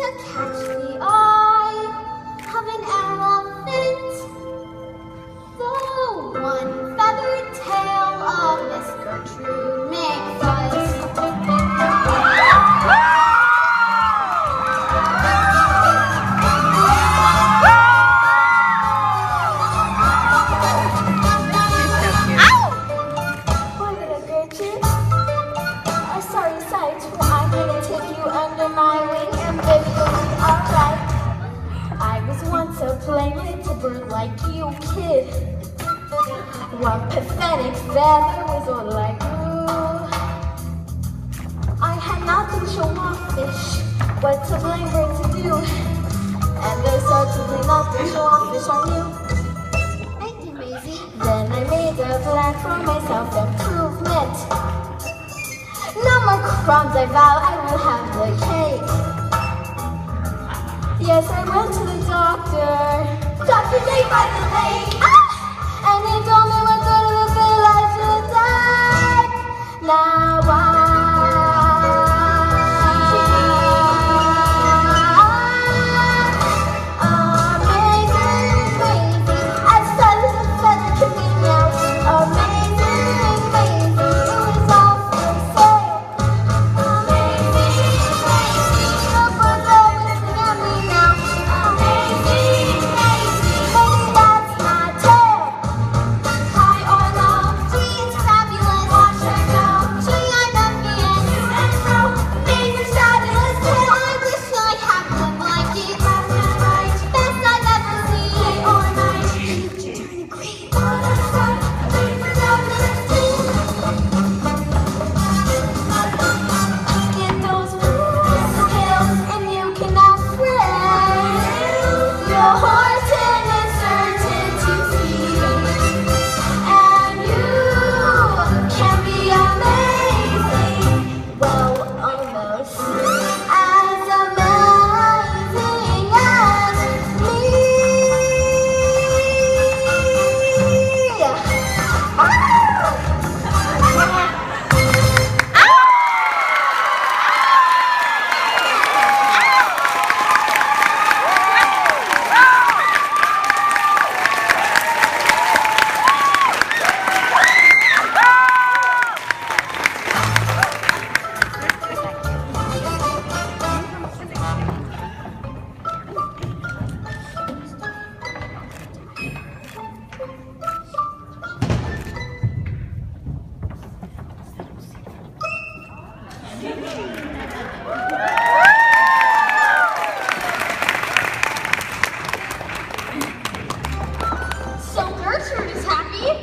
to catch the eye of an elephant. The one-feathered tail of Miss Gertrude McFuzz. Playing with a bird like you, kid. What pathetic feather was all like ooh. I had nothing to show off fish. What to blame birds to do? And there's certainly nothing to show off fish on you. Thank you, Mayzie. Then I made a plan for my self-improvement. No more crumbs, I vow I will have the cake. Yes, I went to the doctor. Dr. Day by the lake. Ah! And he told me what good of a bill I should die. Now amazing, crazy. As sudden as a feather could be now. Amazing, crazy. It was all for sale. Amazing, crazy. The birds are whistling at me now. Amazing, crazy. Maybe that's my tale. High or low, she's fabulous. Watch her go. She ain't nothing and throw. Amazing, fabulous tale. I wish I had one like it. Last and right, best I've ever seen. Day or night, she turn green. What a sight. Amazing, fabulous tale. Get those skills and you can outrage your horse in a certainty, and you can be amazing, well, almost as amazing as me.